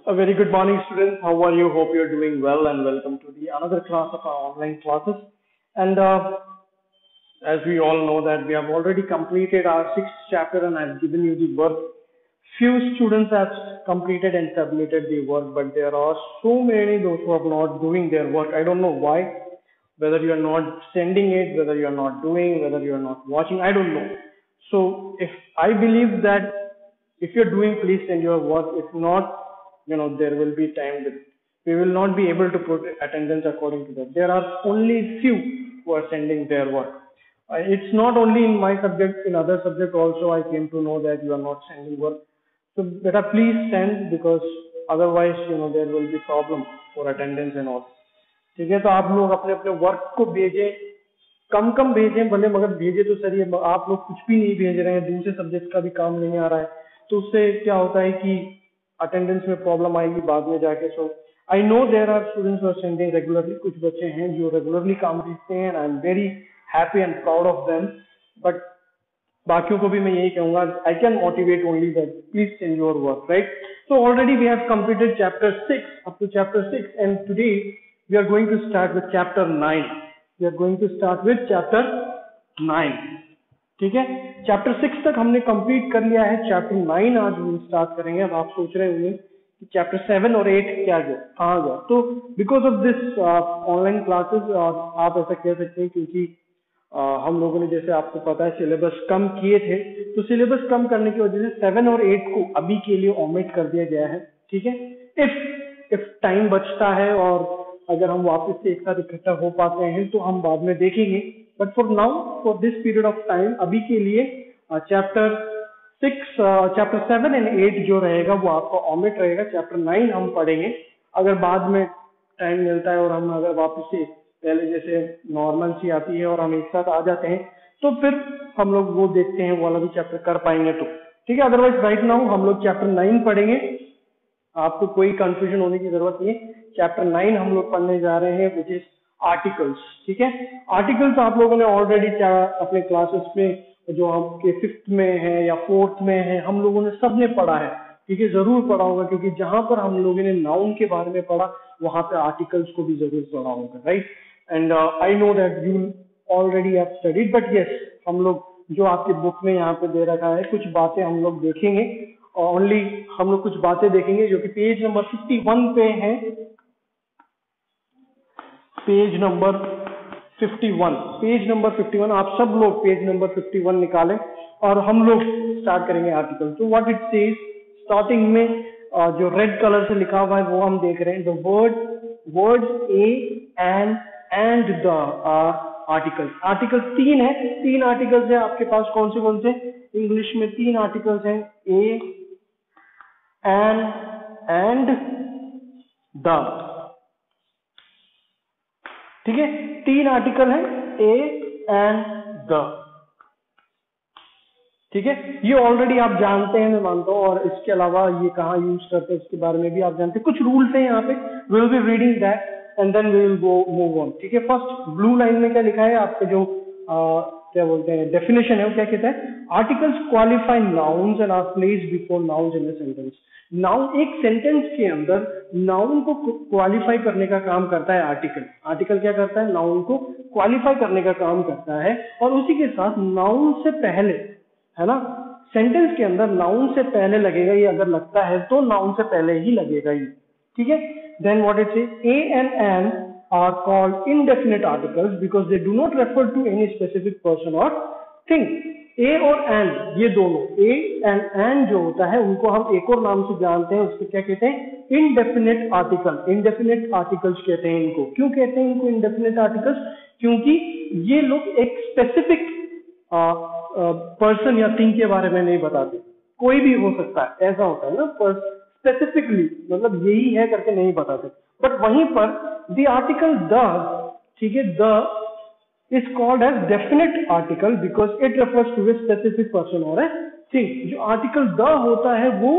A very good morning, students. How are you? Hope you're doing well, and welcome to the another class of our online classes. And as we all know that we have already completed our sixth chapter, and I've given you the work. Few students have completed and submitted the work, but there are so many those who are not doing their work. I don't know why. Whether you are not sending it, whether you are not doing, whether you are not watching, I don't know. So if I believe that if you're doing, please send your work. If not, there will be time that we will not be able to put attendance according to that. There are only few who are sending their work. It's not only in my subject, in other subject also I came to know that you are not sending work. So better please send, because otherwise there will be problem for attendance and all. ठीक है, तो आप लोग अपने अपने work को भेजें, कम भेजें भले, मगर भेजे तो सही है। आप लोग कुछ भी नहीं भेज रहे हैं, दूसरे सब्जेक्ट का भी काम नहीं आ रहा है, तो उससे क्या होता है कि अटेंडेंस में प्रॉब्लम आएगी बाद में जाके। So I know there are students who are sending regularly, कुछ बच्चे हैं जो रेगुलरली काम भेजते हैं, I am very happy and proud of them. But बाकियों को भी मैं यही कहूंगा, I can motivate only that please send your work, right. So already we have completed chapter 6 up to chapter 6, and today we are going to start with chapter 9. We are going to start with chapter 9. ठीक है, chapter 6 तक हमने complete कर लिया है, chapter 9 आज हम start करेंगे। अब आप सोच रहे होंगे कि चैप्टर 7 और 8 क्या गया, कहाँ गया। तो because of this online classes, आप ऐसा कह सकते हैं क्योंकि हम लोगों ने, जैसे आपको पता है, सिलेबस कम किए थे, तो सिलेबस कम करने की वजह से 7 और 8 को अभी के लिए ओमिट कर दिया गया है। ठीक है, इफ टाइम बचता है और अगर हम वापस से एक साथ इकट्ठा हो पाते हैं तो हम बाद में देखेंगे, but for now, for this period of time, अभी के लिए चैप्टर 7 एंड 8 जो रहेगा वो आपका ऑमिट रहेगा। चैप्टर 9 हम पढ़ेंगे। अगर बाद में टाइम मिलता है और हम अगर वापस से पहले जैसे नॉर्मल सी आती है और हम एक साथ आ जाते हैं, तो फिर हम लोग वो देखते हैं, वो वाला भी चैप्टर कर पाएंगे तो ठीक है। अदरवाइज राइट नाउ हम लोग चैप्टर 9 पढ़ेंगे। आपको कोई कंफ्यूजन होने की जरूरत नहीं है। चैप्टर 9 हम लोग पढ़ने जा रहे हैं, विच इज आर्टिकल्स। ठीक है, आर्टिकल्स आप लोगों ने ऑलरेडी अपने क्लासेस में, जो आपके 5th में है या 4th में है, हम लोगों ने सबने पढ़ा है। ठीक है, जरूर पढ़ा होगा, क्योंकि जहां पर हम लोगों ने नाउन के बारे में पढ़ा, वहां पे आर्टिकल्स को भी जरूर पढ़ा होगा, right. And I know that you already have studied, but yes, हम लोग जो आपके बुक में यहाँ पे दे रखा है, कुछ बातें हम लोग देखेंगे। ओनली हम लोग कुछ बातें देखेंगे जो कि पेज नंबर 51 पे है। पेज नंबर 51, आप सब लोग पेज नंबर 51 निकालें और हम लोग स्टार्ट करेंगे आर्टिकल। तो व्हाट इट सेज, स्टार्टिंग में जो रेड कलर से लिखा हुआ है वो हम देख रहे हैं, the words A and the articles. Articles 3 है, 3 आर्टिकल्स है आपके पास। कौन से इंग्लिश में 3 आर्टिकल्स हैं, ए एंड द। ठीक है, 3 आर्टिकल हैं, ए एंड द। ठीक है, ये ऑलरेडी आप जानते हैं, मैं मानता हूं, और इसके अलावा ये कहाँ यूज करते हैं इसके बारे में भी आप जानते हैं। कुछ रूल्स हैं यहाँ पे, we will be reading that and then we will go move on. ठीक है, फर्स्ट ब्लू लाइन में क्या लिखा है आपका, जो क्या बोलते हैं डेफिनेशन है, वो क्या कहता है, articles qualify nouns and are placed before nouns in a sentence. Noun, एक सेंटेंस के अंदर नाउन को क्वालिफाई करने का काम करता है आर्टिकल। आर्टिकल क्या करता है, नाउन को क्वालिफाई करने का काम करता है, और उसी के साथ नाउन से पहले, है ना, सेंटेंस के अंदर नाउन से पहले लगेगा, ये अगर लगता है तो नाउन से पहले ही लगेगा ये। ठीक है, then what it says, a and an are called indefinite articles because they do not refer to any specific person or thing. A और an, ये दोनों, A and an जो होता है, उनको हम एक और नाम से जानते हैं, उसको क्या कहते हैं, indefinite article। indefinite articles कहते हैं इनको। क्यों कहते हैं इनको indefinite articles, क्योंकि ये लोग एक स्पेसिफिक पर्सन या थिंग के बारे में नहीं बताते। कोई भी हो सकता है, ऐसा होता है ना, स्पेसिफिकली मतलब यही है करके नहीं बताते। बट वहीं पर द आर्टिकल द, ठीक है, the is called as definite article because it refers to a specific person और ए थिंग। जो आर्टिकल द होता है वो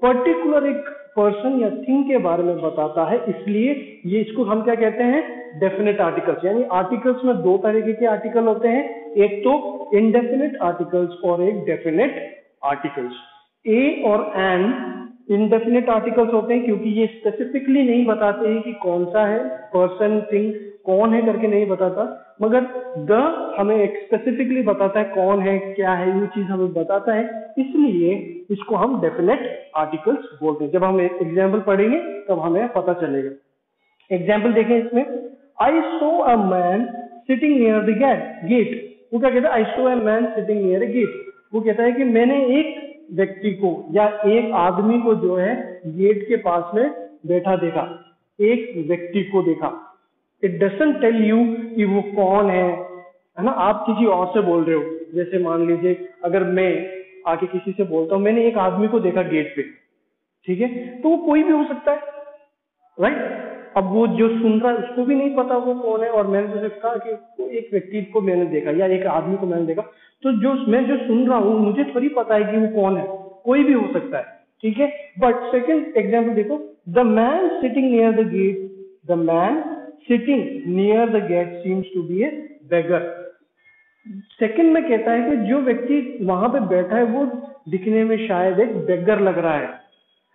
पर्टिकुलर एक पर्सन या थिंग के बारे में बताता है, इसलिए ये इसको हम क्या कहते हैं, डेफिनेट आर्टिकल्स। यानी आर्टिकल्स में 2 तरीके के आर्टिकल होते हैं, एक तो इंडेफिनेट आर्टिकल्स और एक डेफिनेट आर्टिकल्स। ए और एन इंडेफिनिट आर्टिकल्स होते हैं क्योंकि ये स्पेसिफिकली नहीं बताते हैं कि कौन सा है, पर्सन, थिंग, कौन है करके नहीं बताता, मगर द हमें एक स्पेसिफिकली बताता है कौन है, क्या है, ये चीज हमें बताता है, इसलिए इसको हम डेफिनेट आर्टिकल्स बोलते हैं। जब हम एक एग्जाम्पल पढ़ेंगे तब हमें पता चलेगा। एग्जाम्पल देखें इसमें, I saw a man sitting near the gate. वो क्या कहता है? I saw a man sitting near a gate. वो कहता है कि मैंने एक व्यक्ति को या एक आदमी को जो है गेट के पास में बैठा देखा, एक व्यक्ति को देखा। इट डजंट टेल यू कि वो कौन है ना। आप किसी और से बोल रहे हो, जैसे मान लीजिए अगर मैं आके किसी से बोलता हूँ मैंने एक आदमी को देखा गेट पे, ठीक है, तो वो कोई भी हो सकता है, राइट। अब वो जो सुन रहा है उसको भी नहीं पता वो कौन है, और मैंने जैसे कहा कि वो एक व्यक्ति को मैंने देखा या एक आदमी को मैंने देखा, तो जो मैं जो सुन रहा हूँ मुझे थोड़ी पता है कि वो कौन है, कोई भी हो सकता है, ठीक है। बट सेकंड एग्जांपल देखो, the man sitting near the gate, the man sitting near the gate seems to be a beggar. Second में कहता है कि जो व्यक्ति वहां पे बैठा है वो दिखने में शायद एक बेगर लग रहा है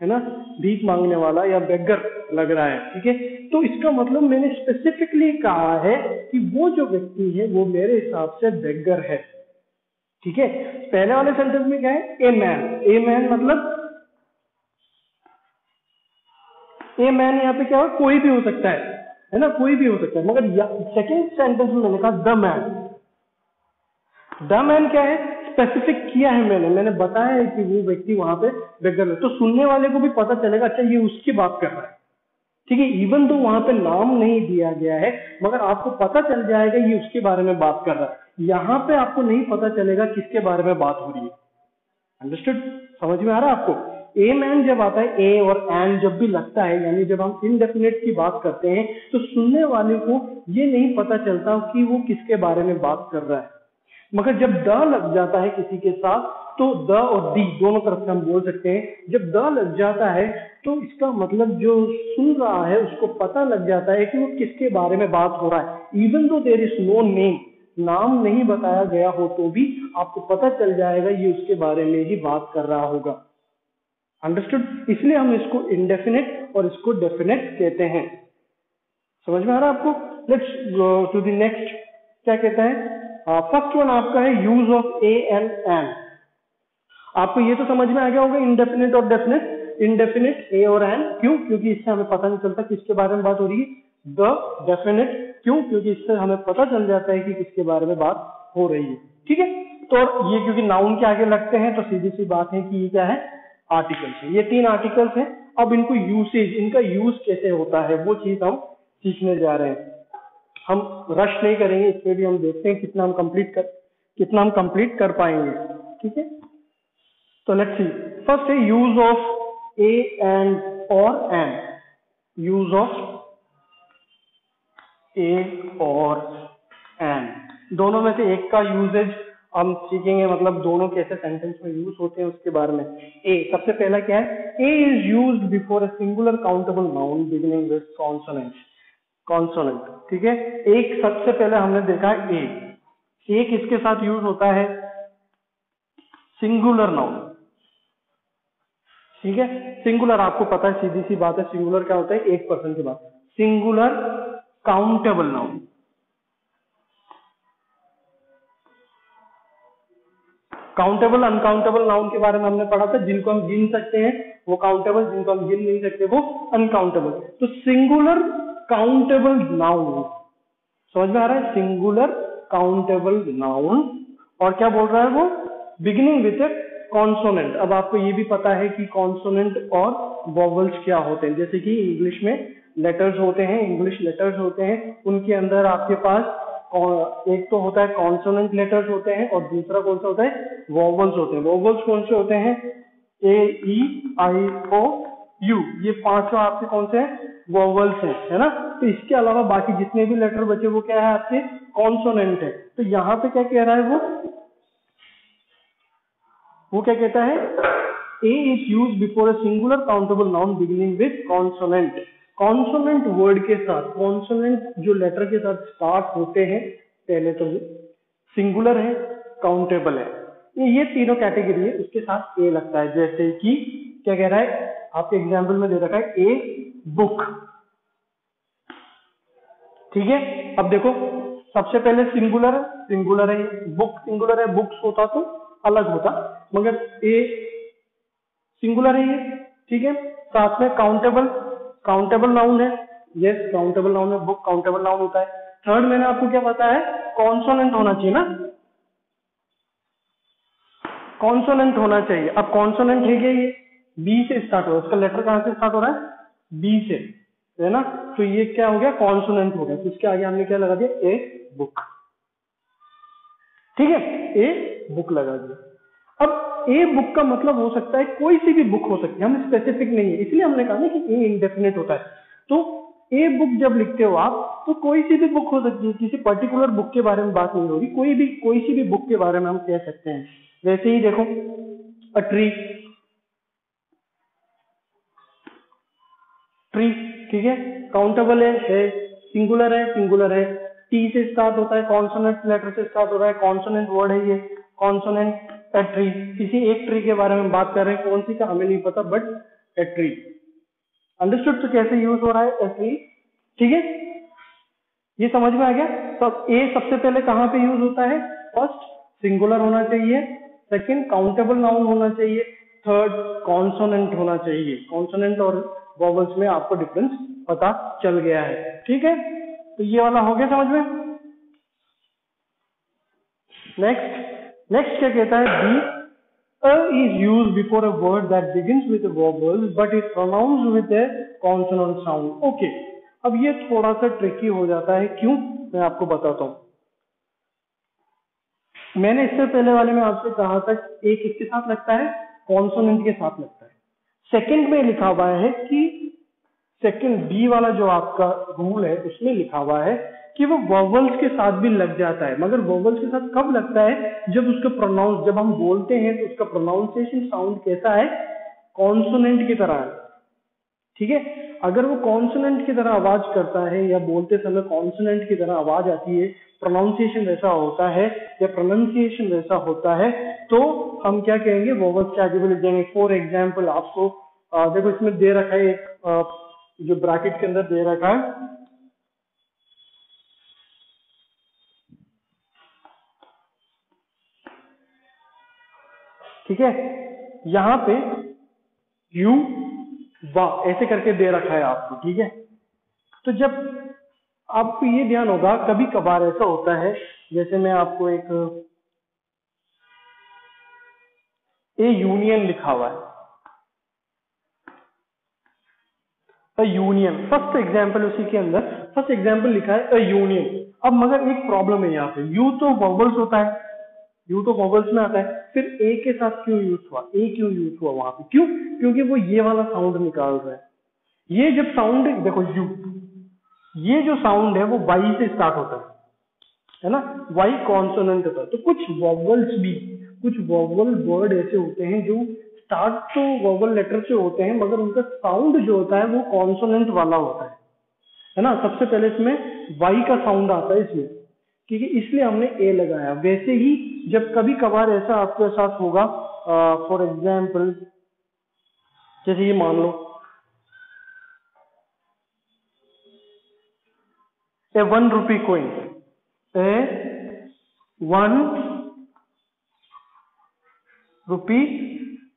ना, भीख मांगने वाला या बेगर लग रहा है, ठीक है। तो इसका मतलब मैंने स्पेसिफिकली कहा है कि वो जो व्यक्ति है वो मेरे हिसाब से बेगर है, ठीक है। पहले वाले सेंटेंस में क्या है? A man. ए मैन मतलब ए मैन यहाँ पे क्या है? कोई भी हो सकता है ना, कोई भी हो सकता है। मगर सेकंड सेंटेंस में मैंने कहा द मैन। द मैन क्या है? स्पेसिफिक किया है मैंने बताया है कि वो व्यक्ति वहां पे बेगर है, तो सुनने वाले को भी पता चलेगा अच्छा ये उसकी बात कर रहा है, ठीक है। इवन तो वहां पे नाम नहीं दिया गया है मगर आपको पता चल जाएगा ये उसके बारे में बात कर रहा है। यहाँ पे आपको नहीं पता चलेगा किसके बारे में बात हो रही है। अंडरस्टूड? समझ में आ रहा है आपको? ए मैन जब आता है, ए और एन जब भी लगता है, यानी जब हम इनडेफिनेट की बात करते हैं तो सुनने वाले को ये नहीं पता चलता कि वो किसके बारे में बात कर रहा है। मगर जब द लग जाता है किसी के साथ तो द और दी दोनों तरफ से हम बोल सकते हैं। जब द लग जाता है तो इसका मतलब जो सुन रहा है उसको पता लग जाता है कि वो किसके बारे में बात हो रहा है। Even though there is no name, नाम नहीं बताया गया हो तो भी आपको पता चल जाएगा ये उसके बारे में ही बात कर रहा होगा। अंडरस्टूड? इसलिए हम इसको इंडेफिनेट और इसको डेफिनेट कहते हैं। समझ में आ रहा है आपको? Let's go to the next. क्या कहता है? फर्स्ट वन आपका है use of a and an. आपको ये तो समझ में आ गया होगा इंडेफिनेट और डेफिनेट। इंडेफिनेट ए और एन, क्यों? क्योंकि इससे हमें पता नहीं चलता किसके बारे में बात हो रही है। द डेफिनेट, क्यों? क्योंकि इससे हमें पता चल जाता है कि किसके बारे में बात हो रही है, ठीक है। तो ये क्योंकि नाउन के आगे लगते हैं तो सीधी सी बात है कि ये क्या है? आर्टिकल्स है। ये तीन आर्टिकल्स हैं। अब इनको यूसेज, इनका यूज कैसे होता है वो चीज हम सीखने जा रहे हैं। हम रश नहीं करेंगे, इसमें भी हम देखते हैं कितना हम कंप्लीट कर पाएंगे, ठीक है। तो लेट्स सी। फर्स्ट है यूज ऑफ ए एंड और एन। यूज ऑफ ए और एन, दोनों में से एक का यूजेज हम सीखेंगे, मतलब दोनों कैसे सेंटेंस में यूज होते हैं उसके बारे में। ए सबसे पहला क्या है? A is used before a singular countable noun beginning with consonant. Consonant, ठीक है। एक सबसे पहले हमने देखा है ए। ए किसके साथ यूज होता है? सिंगुलर नाउन, ठीक है। सिंगुलर आपको पता है, सीधी सी बात है, सिंगुलर क्या होता है? एक पर्सन की बात। Singular countable noun, countable uncountable noun के बारे में हमने पढ़ा था। जिनको हम गिन सकते हैं वो काउंटेबल, जिनको हम गिन नहीं सकते वो अनकाउंटेबल। तो सिंगुलर काउंटेबल नाउन, समझ में आ रहा है? सिंगुलर काउंटेबल नाउन, और क्या बोल रहा है वो? Beginning with consonant. अब आपको ये भी पता है कि कॉन्सोनेंट और वोवेल्स क्या होते हैं। जैसे कि इंग्लिश में लेटर्स होते हैं, इंग्लिश लेटर्स होते हैं, उनके अंदर आपके पास एक तो होता है कॉन्सोनेंट लेटर्स होते हैं और दूसरा कौन सा होता है? वोवेल्स होते हैं। वोवेल्स कौन से होते हैं? ए, ई, आई, ओ, यू, ये पांचों आपके कौन से हैं? वोवेल्स हैं, है ना। तो इसके अलावा बाकी जितने भी लेटर बचे वो क्या है? आपके कॉन्सोनेंट है। तो यहाँ पे क्या कह रहा है वो क्या कहता है? A is use before a singular countable noun beginning with consonant. Consonant word के साथ, कॉन्सोनेंट जो लेटर के साथ स्टार्ट होते हैं, पहले तो सिंगुलर है, काउंटेबल है, ये तीनों कैटेगरी है, उसके साथ ए लगता है। जैसे कि क्या कह रहा है? आपके एग्जाम्पल में दे रखा है ए बुक, ठीक है। अब देखो सबसे पहले सिंगुलर है, बुक सिंगुलर है, बुक्स होता तो अलग होता, मगर ए सिंगुलर है ये, ठीक है। साथ में काउंटेबल नाउन है, यस काउंटेबल नाउन है, बुक काउंटेबल नाउन होता है। थर्ड मैंने आपको क्या बताया है, कॉन्सोनेंट होना चाहिए ना, कॉन्सोनेंट होना चाहिए। अब कॉन्सोनेंट है ये बी से स्टार्ट हो रहा है, उसका लेटर कहां से स्टार्ट हो रहा है, बी से, है ना। तो ये क्या हो गया, कॉन्सोनेंट हो गया। तो इसके आगे हमने क्या लगा दिया, ए बुक, ठीक है, ए बुक लगा दिया। अब ए बुक का मतलब हो सकता है कोई सी भी बुक हो सकती है, हम स्पेसिफिक नहीं है, इसलिए हमने कहा ना कि ए इंडेफिनिट होता है। तो ए बुक जब लिखते हो आप तो कोई सी भी बुक हो सकती है, किसी पर्टिकुलर बुक के बारे में बात नहीं होगी, कोई सी भी बुक के बारे में हम कह सकते हैं। वैसे ही देखो अ ट्री, ठीक है, काउंटेबल है, सिंगुलर है, टी से स्टार्ट होता है, कॉन्सोनेंट लेटर से स्टार्ट हो रहा है, कॉन्सोनेंट वर्ड है ये, कॉन्सोनेंट। अ ट्री, किसी एक ट्री के बारे में बात कर रहे हैं, कौन सी का हमें नहीं पता, बट अ ट्री, अंडरस्टूड। तो कैसे यूज हो रहा है अ ट्री, ठीक है, ये समझ में आ गया। तो ए सबसे पहले कहां पे यूज होता है, फर्स्ट सिंगुलर होना चाहिए, सेकंड काउंटेबल नाउन होना चाहिए, थर्ड कॉन्सोनेंट होना चाहिए। कॉन्सोनेंट और वॉवल्स में आपको डिफरेंस पता चल गया है, ठीक है। तो ये वाला हो गया समझ में। नेक्स्ट क्या कहता है, be a is use before a word that begins with vowels but is pronounced with a consonant sound. Okay, अब ये थोड़ा सा ट्रिकी हो जाता है, क्यों, मैं आपको बताता हूं। मैंने इससे पहले वाले में आपसे कहा था एक किसके साथ लगता है, कॉन्सोनेंट के साथ लगता है। सेकंड में लिखा हुआ है कि सेकंड बी वाला जो आपका रूल है उसमें लिखा हुआ है कि वो वॉवल्स के साथ भी लग जाता है, मगर वॉवल्स के साथ कब लगता है, जब उसका प्रोनाउंस, जब हम बोलते हैं तो उसका प्रोनाउंसिएशन साउंड कैसा है, कॉन्सोनेंट की तरह है, ठीक है। अगर वो कॉन्सोनेंट की तरह आवाज करता है या बोलते समय कॉन्सोनेंट की तरह आवाज आती है, प्रोनाउंसिएशन वैसा होता है या प्रोनाउंसिएशन वैसा होता है, तो हम क्या कहेंगे, वोवल्स के आगे भी लिख देंगे। फॉर एग्जाम्पल आपको देखो इसमें दे रखा है एक जो ब्रैकेट के अंदर दे रखा है, ठीक है, यहां पे यू वाह ऐसे करके दे रखा है आपको, ठीक है। तो जब आपको ये ध्यान होगा, कभी कभार ऐसा होता है, जैसे मैं आपको एक ए यूनियन लिखा हुआ है, अ यूनियन, फर्स्ट एग्जाम्पल उसी के अंदर फर्स्ट एग्जाम्पल लिखा है अ यूनियन। अब मगर एक प्रॉब्लम है यहाँ पे, यू तो वॉवल्स होता है, यू तो वॉवल्स में आता है, फिर ए के साथ क्यों यूज हुआ, ए क्यों यूज हुआ वहां पे, क्यों, क्योंकि वो ये वाला साउंड निकाल रहा है। ये जब साउंड देखो यू, ये जो साउंड है वो वाई से स्टार्ट होता है ना, वाई कॉन्सोनेंट होता है। तो कुछ वॉवल्स भी, कुछ वॉवल वर्ड ऐसे होते हैं जो स्टार्ट तो वॉवल लेटर से होते हैं, मगर उनका साउंड जो होता है वो कॉन्सोनेंट वाला होता है ना। सबसे पहले इसमें वाई का साउंड आता है इसमें, ठीक है, इसलिए हमने ए लगाया। वैसे ही जब कभी कभार ऐसा आपके साथ होगा, फॉर एग्जाम्पल जैसे ये मान लो ए 1 रुपी कोइन, ए 1 रुपी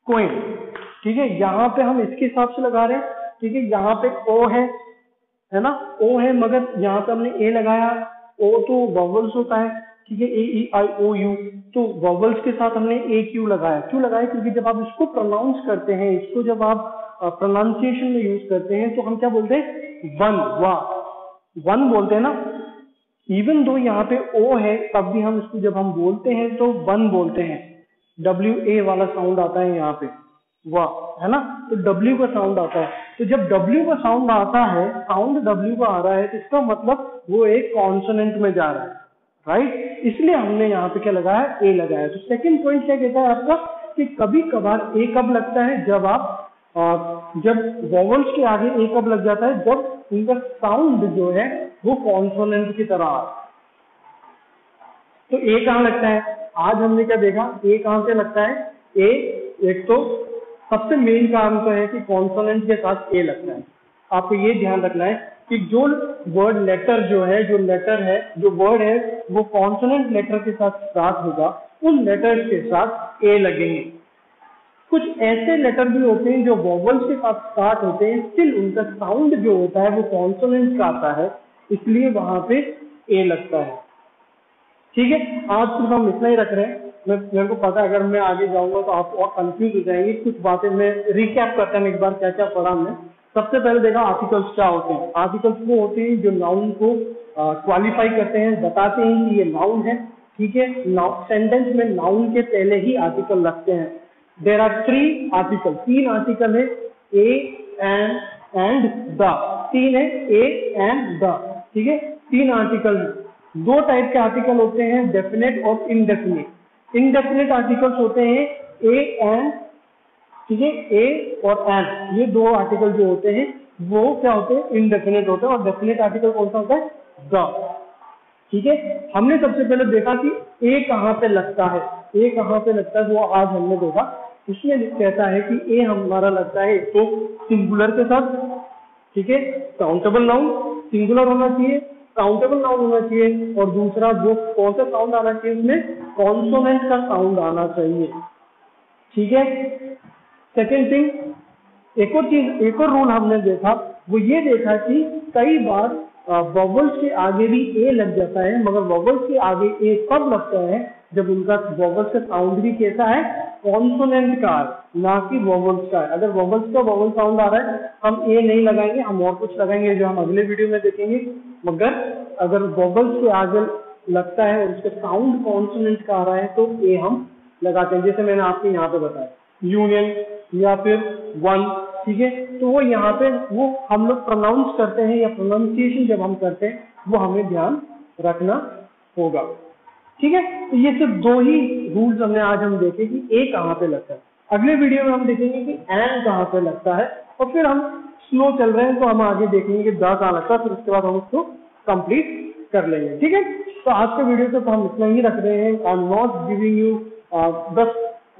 कोइन, ठीक है, यहां पे हम इसके हिसाब से लगा रहे हैं, ठीक है। यहाँ पे ओ है ना, ओ है, मगर यहाँ पे हमने ए लगाया, ओ तो वॉवल्स होता है, ठीक है, ए ई आई ओ यू, तो वॉवल्स के साथ हमने ए क्यू लगाया। क्यों लगाया, क्योंकि जब आप इसको प्रोनाउंस करते हैं, इसको जब आप प्रोनाउंसिएशन में यूज करते हैं तो हम क्या बोलते हैं, वन, वाह वन बोलते हैं ना। इवन दो यहाँ पे ओ है, तब भी हम इसको जब हम बोलते हैं तो वन बोलते हैं, डब्ल्यू ए वाला साउंड आता है यहाँ पे, वाह, है ना, तो डब्ल्यू का साउंड आता है। तो जब डब्ल्यू का साउंड आता है, साउंड डब्ल्यू का आ रहा है, तो इसका मतलब वो एक कॉन्सोनेंट में जा रहा है, राइट, इसलिए हमने यहाँ पे क्या लगाया, ए लगाया। तो सेकंड पॉइंट क्या कहता है आपका, कि कभी कभार ए कब लगता है, जब आप जब वॉवल्स के आगे ए कब लग जाता है, जब उनका साउंड जो है वो कॉन्सोनेंट की तरह आ रहा है। तो ए कहां लगता है, आज हमने क्या देखा, ए कहां से लगता है, ए एक तो सबसे मेन काम तो है कि कॉन्सोनेंट के साथ ए लगता है। आपको ये ध्यान रखना है कि जो वर्ड लेटर जो है, जो लेटर है, जो वर्ड है वो कॉन्सोनेंट लेटर के साथ स्टार्ट होगा, उन लेटर के साथ ए लगेंगे। कुछ ऐसे लेटर भी होते हैं जो वॉवल्स के साथ स्टार्ट होते हैं, स्टिल उनका साउंड जो होता है वो कॉन्सोनेंट का आता है, इसलिए वहां पे ए लगता है। ठीक है, आज सिर्फ हम इतना ही रख रहे हैं। मेरे को पता है अगर मैं आगे जाऊंगा तो आप और कंफ्यूज हो जाएंगे। कुछ बातें मैं रिकैप करता हूं एक बार क्या क्या पढ़ा हमने। सबसे पहले देखा आर्टिकल्स क्या होते हैं। आर्टिकल्स वो होते हैं जो नाउन को क्वालिफाई करते हैं, बताते हैं कि ये नाउन है। ठीक है, सेंटेंस में नाउन के पहले ही आर्टिकल लगते हैं। देयर आर 3 आर्टिकल, 3 आर्टिकल है, ए एंड द, 3 है ए एंड द। ठीक है, 3 आर्टिकल है। 2 टाइप के आर्टिकल होते हैं, डेफिनेट और इनडेफिनेट। इनडेफिनेट आर्टिकल्स होते हैं ए एंड, ठीक है, ए और एंड, ये 2 आर्टिकल जो होते हैं वो क्या होते हैं, इनडेफिनेट होते हैं। और डेफिनेट आर्टिकल कौन सा होता है, द। ठीक है, हमने सबसे पहले देखा कि ए कहाँ पे लगता है, ए कहाँ पे लगता है वो आज हमने देखा। उसमें कहता है कि ए हमारा लगता है तो सिंगुलर के साथ, ठीक है, काउंटेबल नाउन सिंगुलर होना चाहिए, काउंटेबल नाउन होना चाहिए, और दूसरा वो कौन सा साउंड आना चाहिए, उसमें कॉन्सोनेंट का साउंड आना चाहिए। ठीक है, सेकेंड थिंग, एक और चीज, एक और रूल हमने देखा, वो ये देखा कि कई बार वॉवल्स के आगे भी ए लग जाता है, मगर वॉवल्स के आगे ए कब लगता है, जब उनका वॉवल्स का साउंड भी कैसा है, कॉन्सोनेंट का है, ना कि वॉवल्स का है। अगर वॉवल्स का वॉवल साउंड आ रहा है, हम ए नहीं लगाएंगे, हम और कुछ लगाएंगे जो हम अगले वीडियो में देखेंगे। मगर अगर वॉवल्स के आगे लगता है और उसका साउंड कॉन्सोनेंट का आ रहा है तो ए हम लगाते हैं। जैसे मैंने आपको यहाँ पे बताया यूनियन या फिर वन, ठीक है, तो वो यहाँ पे वो हम लोग प्रोनाउंस करते हैं या प्रोनाउंसिएशन जब हम करते हैं वो हमें ध्यान रखना होगा। ठीक है, तो ये सिर्फ 2 ही रूल्स हमने आज हम देखे कि ए कहाँ पे लगता है। अगले वीडियो में हम देखेंगे कि एन कहाँ पे लगता है, और फिर हम स्लो चल रहे हैं तो हम आगे देखेंगे कि द कहाँ लगता है, फिर उसके बाद हम उसको कंप्लीट कर लेंगे। ठीक है, तो आज के वीडियो से तो हम इतना ही रख रहे हैं। I am not giving you बस,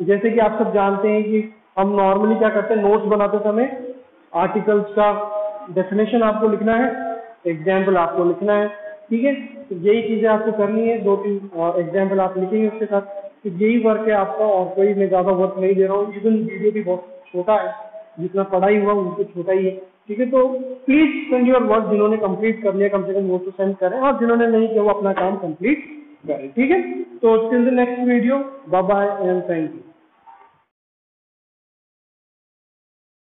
जैसे कि आप सब जानते हैं कि हम नॉर्मली क्या करते हैं, नोट्स बनाते समय आर्टिकल्स का डेफिनेशन आपको लिखना है, एग्जाम्पल आपको लिखना है। ठीक है, तो यही चीजें आपको करनी है, 2-3 एग्जाम्पल आप लिखेंगे उसके साथ, तो यही वर्क है आपका, और कोई मैं ज्यादा वर्क नहीं दे रहा हूँ। इवन वीडियो भी बहुत छोटा है, जितना पढ़ाई हुआ उनको छोटा ही है। ठीक है, तो प्लीज सेंड योर वर्क, जिन्होंने कंप्लीट कर लिया कम से कम वो तो सेंड करें, और जिन्होंने नहीं किया वो अपना काम कंप्लीट करें। ठीक है, तो till the next video, bye bye and thank you.